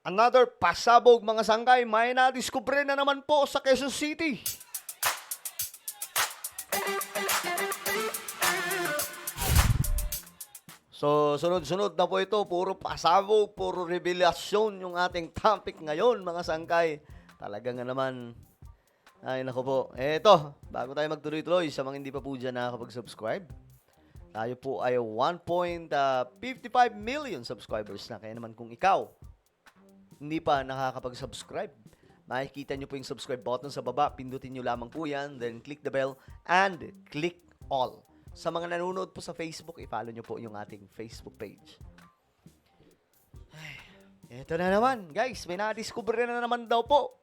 Another pasabog mga sanggay, may nadiskubre na naman po sa Quezon City. So, sunod-sunod na po ito. Puro pasabog, puro revelasyon yung ating topic ngayon, mga sangkay. Talaga nga naman. Ay, naku po. Eto, bago tayo magtuloy-tuloy, sa mga hindi pa po dyan nakakapag-subscribe, tayo po ay 1.55 million subscribers na. Kaya naman kung ikaw, hindi pa nakakapag-subscribe, makikita nyo po yung subscribe button sa baba. Pindutin nyo lamang po yan. Then click the bell and click all. Sa mga nanonood po sa Facebook, i-follow nyo po yung ating Facebook page. Ay, eto na naman, guys. May nadiscover na naman daw po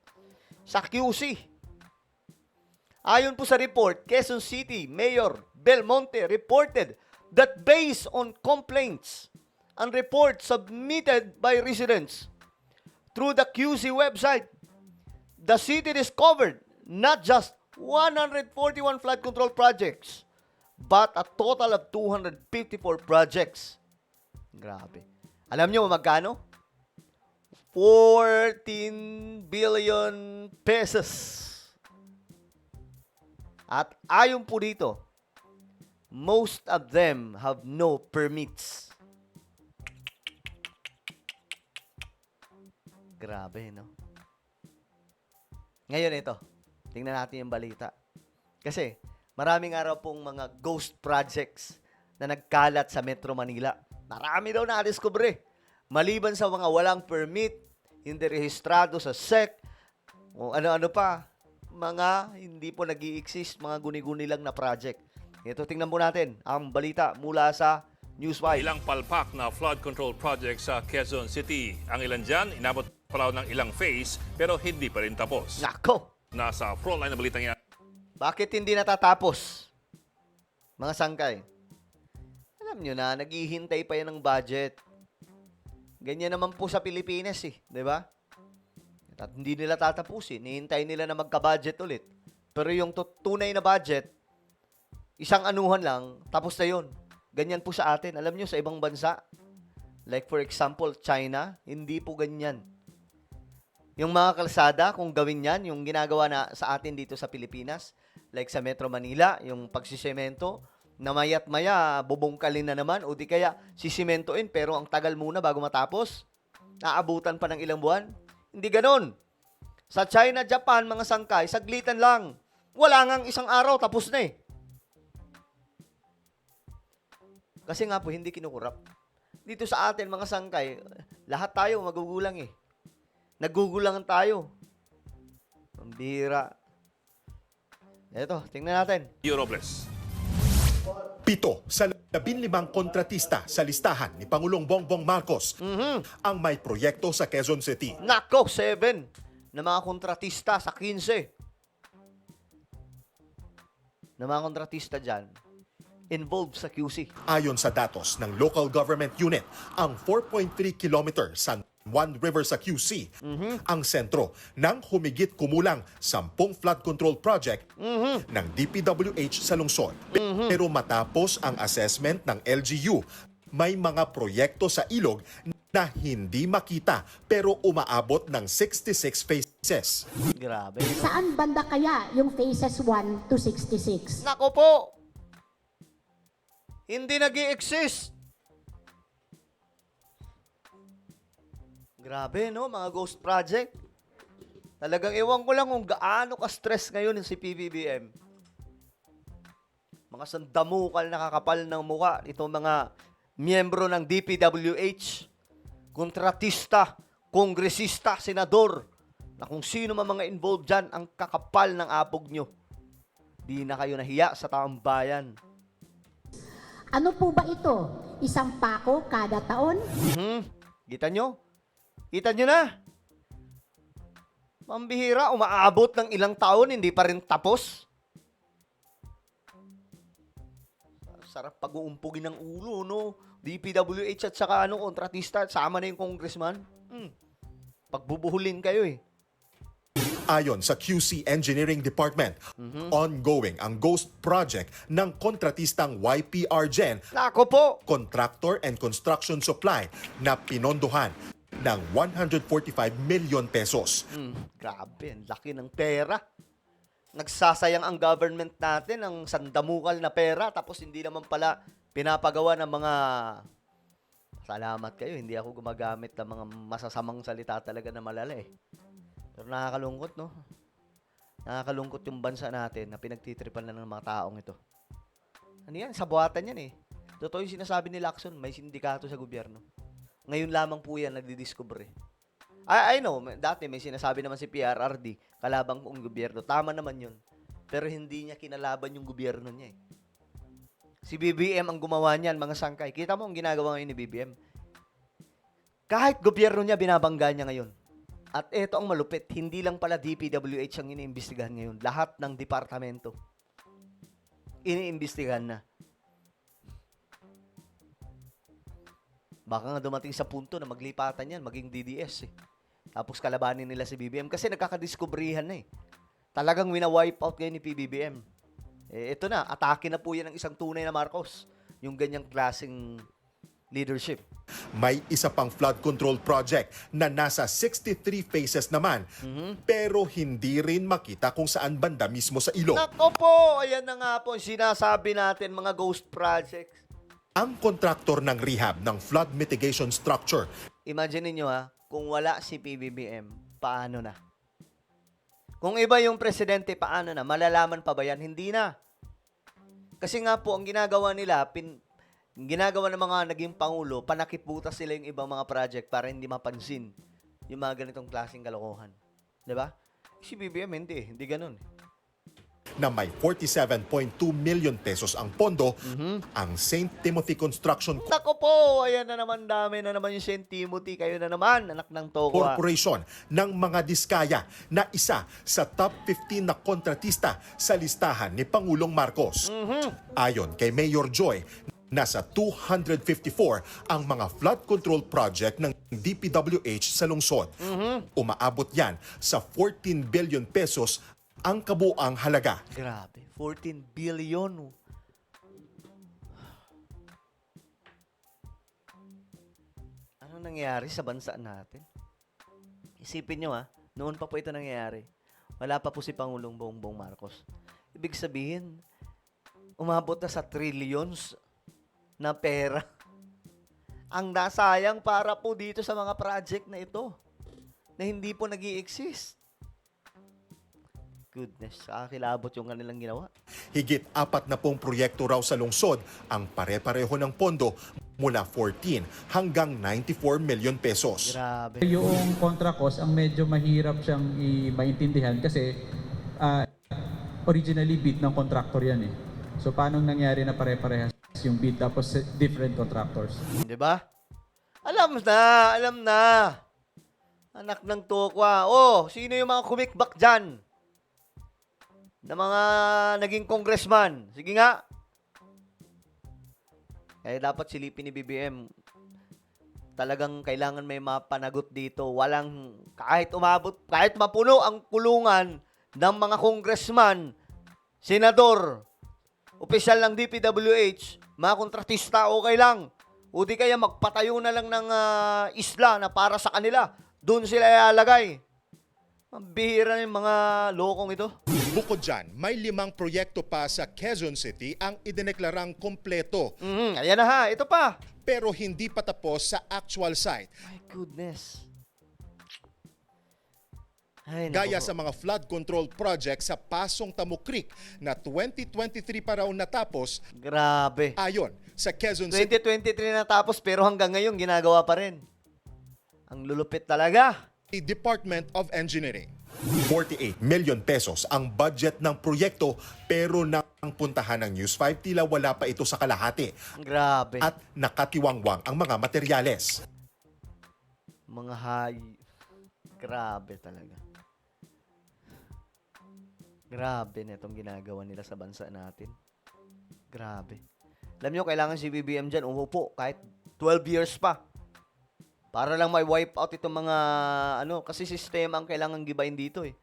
sa QC. Ayon po sa report, Quezon City Mayor Belmonte reported that based on complaints and reports submitted by residents through the QC website, the city discovered not just 141 flood control projects, but a total of 254 projects. Grabe. Alam nyo magkano? 14 billion pesos. At ayon po dito, most of them have no permits. Grabe, no? Ngayon ito, tingnan natin yung balita. Kasi, maraming araw pong mga ghost projects na nagkalat sa Metro Manila. Marami daw na-discover. Maliban sa mga walang permit, hindi rehistrado sa SEC, o ano-ano pa, mga hindi po nag-i-exist, mga guni-guni lang na project. Ito, tingnan po natin ang balita mula sa Newswire. Ilang palpak na flood control project sa Quezon City. Ang ilan dyan, inabot pa raw ng ilang phase, pero hindi pa rin tapos. Nako! Nasa frontline na balitang yan. Bakit hindi natatapos? Mga sangkay. Alam nyo na, naghihintay pa yan ng budget. Ganyan naman po sa Pilipinas eh, di ba? At hindi nila tatapusin. Hihintay nila na magka-budget ulit. Pero yung tunay na budget, isang anuhan lang, tapos na yun. Ganyan po sa atin. Alam nyo, sa ibang bansa, like for example, China, hindi po ganyan. Yung mga kalsada, kung gawin yan, yung ginagawa na sa atin dito sa Pilipinas, like sa Metro Manila, yung pagsisemento, na maya't maya, bubungkalin na naman, o di kaya sisimentoin, pero ang tagal muna bago matapos. Naabutan pa ng ilang buwan. Hindi ganon. Sa China, Japan, mga sangkay, saglitan lang. Wala ngang isang araw, tapos na eh. Kasi nga po, hindi kinukurap. Dito sa atin, mga sangkay, lahat tayo magugulang eh. Nagugulangan tayo. Ang bihira. Eto, tingnan natin. Robles. 7 sa 15 kontratista sa listahan ni Pangulong Bongbong Marcos ang may proyekto sa Quezon City. Nako, 7 na mga kontratista sa 15. Na mga kontratista dyan, involved sa QC. Ayon sa datos ng local government unit, ang 4.3 kilometer San Juan River sa QC, ang sentro ng humigit kumulang 10 flood control project ng DPWH sa lungsod. Pero matapos ang assessment ng LGU, may mga proyekto sa ilog na hindi makita pero umaabot ng 66 phases. Grabe. Saan banda kaya yung phases 1 to 66? Nako po! Hindi nag-i-exist. Grabe, no? Mga ghost project. Talagang ewan ko lang kung gaano ka-stress ngayon si PBBM. Mga sandamukal na kakapal ng muka. Itong mga miyembro ng DPWH, kontratista, kongresista, senador, na kung sino man mga involved dyan, ang kakapal ng apog nyo. Di na kayo nahiya sa taong bayan. Ano po ba ito? Isang pako kada taon? Kita nyo? Kita nyo na? Pambihira, umaabot ng ilang taon, hindi pa rin tapos. Sarap pag-uumpugin ng ulo, no? DPWH at saka kontratista, sama na yung congressman. Pagbubuhulin kayo eh. Ayon sa QC Engineering Department, ongoing ang ghost project ng kontratistang YPR Gen, Nako po! Contractor and Construction Supply, na pinondohan ng 145 million pesos. Grabe, ang laki ng pera. Nagsasayang ang government natin ng sandamukal na pera tapos hindi naman pala pinapagawa ng mga salamat kayo, hindi ako gumagamit ng mga masasamang salita talaga na malala eh. Pero nakakalungkot, no? Nakakalungkot yung bansa natin na pinagtitripan na ng mga taong ito. Ano yan? Sabuatan yan eh. Totoo yung sinasabi ni Lacson, may sindikato sa gobyerno. Ngayon lamang po yan nadidiscover eh. I know, dati may sinasabi naman si PRRD, kalabang kong gobyerno. Tama naman yun. Pero hindi niya kinalaban yung gobyerno niya eh. Si BBM ang gumawa niyan, mga sangkay. Kita mo ang ginagawa ngayon ni BBM. Kahit gobyerno niya, binabangga niya ngayon. At eto ang malupit, hindi lang pala DPWH ang iniimbestigahan ngayon. Lahat ng departamento. Iniimbestigahan na. Baka nga dumating sa punto na maglipatan yan, maging DDS eh. Tapos kalabanin nila si BBM kasi nagkakadiskubrihan na eh. Talagang wina-wipe out ngayon ni PBBM. Eh, ito na, atake na po yan ng isang tunay na Marcos. Yung ganyang klaseng leadership. May isa pang flood control project na nasa 63 phases naman, pero hindi rin makita kung saan banda mismo sa ilog. Nako po, ayan na nga po, sinasabi natin mga ghost projects. Ang kontraktor ng rehab ng flood mitigation structure Imagine niyo ha, kung wala si PBBM, paano na? Kung iba yung presidente, paano na? Malalaman pa ba yan? Hindi na. Kasi nga po, ang ginagawa nila, ginagawa ng mga naging pangulo, panakiputas sila yung ibang mga project para hindi mapansin yung mga ganitong klaseng kalokohan. 'Di ba? Si BBM hindi ganun. na may 47.2 million pesos ang pondo, ang St. Timothy Construction Nako po, ayan na naman, dami na naman yung St. Timothy, kayo na naman, anak ng Tokwa. Corporation ng mga diskaya na isa sa top 15 na kontratista sa listahan ni Pangulong Marcos. Ayon kay Mayor Joy, nasa 254 ang mga flood control project ng DPWH sa lungsod. Umaabot yan sa 14 billion pesos ang kabuang halaga. Grabe, 14 billion. Ano nangyayari sa bansa natin? Isipin nyo noon pa po ito nangyayari. Wala pa po si Pangulong Bongbong Marcos. Ibig sabihin, umabot na sa trillions na pera ang nasayang para po dito sa mga project na ito na hindi po nag-i-exist. Goodness, kakilabot yung kanilang ginawa. Higit 40 proyekto raw sa lungsod ang pare-pareho ng pondo mula 14 hanggang 94 million pesos. Grabe. Yung contra cost ang medyo mahirap siyang maintindihan kasi originally bid ng contractor yan eh. So paano nangyari na pare-parehas yung bid tapos different contractors? Di ba? Alam na. Anak ng Tokwa. Oh, sino yung mga kumikbak dyan? Na mga naging congressman. Sige nga. Kaya dapat silipin ni BBM. Talagang kailangan may mapanagot dito. Walang, kahit mapuno ang kulungan ng mga congressman, senador, opisyal ng DPWH, mga kontratista, okay lang. O di kaya magpatayo na lang ng isla na para sa kanila. Doon sila ilalagay. Ang bihira ng mga lokong ito. Bukod dyan, may 5 proyekto pa sa Quezon City ang idineklarang kompleto Ayan na ito pa. pero hindi pa tapos sa actual site. My goodness. Ay, Gaya naku. sa mga flood control project sa Pasong Tamo Creek na 2023 pa raw natapos Grabe. ayon sa Quezon City 2023 na tapos pero hanggang ngayon ginagawa pa rin. Ang lulupit talaga. Department of Engineering. 48 million pesos ang budget ng proyekto pero nang puntahan ng News 5 tila wala pa ito sa kalahati Grabe. at nakatiwangwang ang mga materyales. Mga hay. Grabe talaga. Grabe na itong ginagawa nila sa bansa natin. Grabe. Alam nyo, kailangan si BBM dyan umupo kahit 12 years pa. Para lang may wipe out itong mga, kasi sistema ang kailangan gibain dito eh.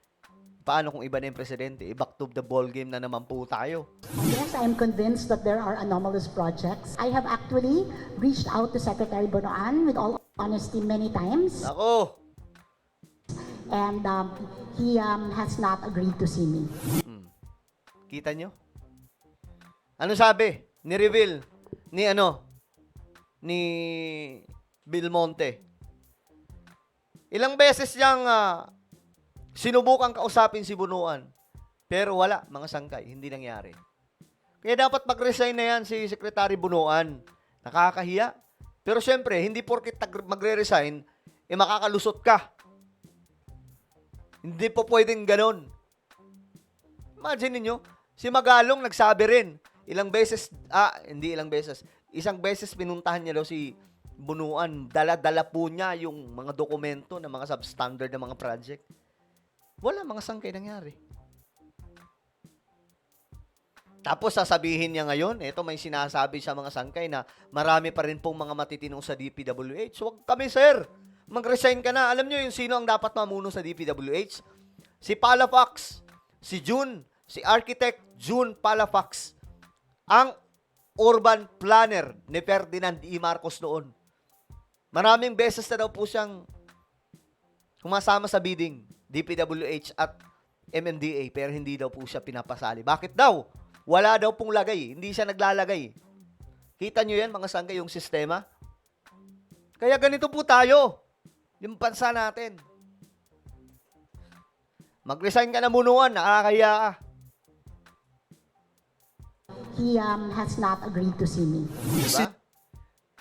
paano kung iba na yung presidente? Back to the ball game na naman po tayo. Yes, I am convinced that there are anomalous projects. I have actually reached out to Secretary Bonoan with all honesty many times, Ako, and he has not agreed to see me. kita nyo? Ano sabi? Ni-reveal ni Bill Monte. Ilang beses niyang sinubukang kausapin si Bunuan. Pero wala, mga sangkay, hindi nangyari. Kaya dapat mag-resign na yan si Secretary Bunuan. Nakakahiya. Pero syempre, hindi porket magre-resign, makakalusot ka. Hindi po pwedeng ganon. Imagine niyo, si Magalong nagsabi rin, hindi ilang beses, isang beses pinuntahan niya daw si Bunuan, dala-dala po niya yung mga dokumento ng mga substandard na mga project. Wala mga sangkay nangyari. Tapos sasabihin niya ngayon, eto may sinasabi sa mga sangkay na marami pa rin pong mga matitinong sa DPWH. So, wag kami, sir. Mag-resign ka na. Alam niyo yung sino ang dapat mamuno sa DPWH? Si Palafox, si June, si Architect June Palafox, ang urban planner ni Ferdinand E. Marcos noon. Maraming beses na daw po siyang kumasama sa bidding, DPWH at MMDA, pero hindi daw po siya pinapasali. Bakit daw? Wala daw pong lagay. Hindi siya naglalagay. Kita nyo yan, mga sangkay, yung sistema? Kaya ganito po tayo. Yung bansa natin. Mag-resign ka na Bunuan, nakakahiya ka. He has not agreed to see me. Diba?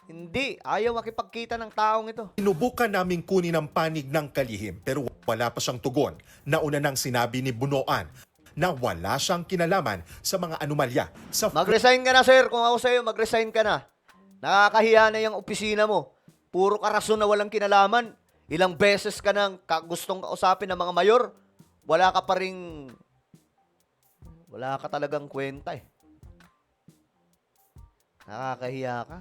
Hindi. Ayaw makipagkita ng taong ito. Sinubukan naming kunin ang panig ng kalihim pero wala pa siyang tugon. Nauna nang sinabi ni Bunoan na wala siyang kinalaman sa mga anomalya sa Mag-resign ka na, sir. Kung ako sa'yo, mag-resign ka na. Nakakahiya na yung opisina mo. Puro karason na walang kinalaman. Ilang beses ka nang gustong kausapin ng mga mayor. Wala ka pa ring... Wala ka talagang kwenta eh. Nakakahiya ka.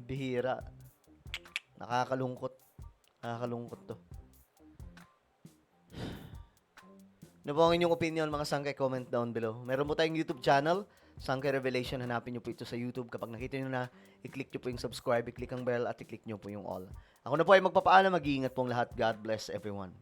Bihira. Nakakalungkot. Nakakalungkot to. Ano po ang inyong opinion, mga sangkay? Comment down below. Meron po tayong YouTube channel, Sangkay Revelation. Hanapin nyo po ito sa YouTube. Kapag nakita nyo na, i-click nyo po yung subscribe, i-click ang bell, at i-click nyo po yung all. Ako na po ay magpapaalam. Mag-iingat pong lahat. God bless everyone.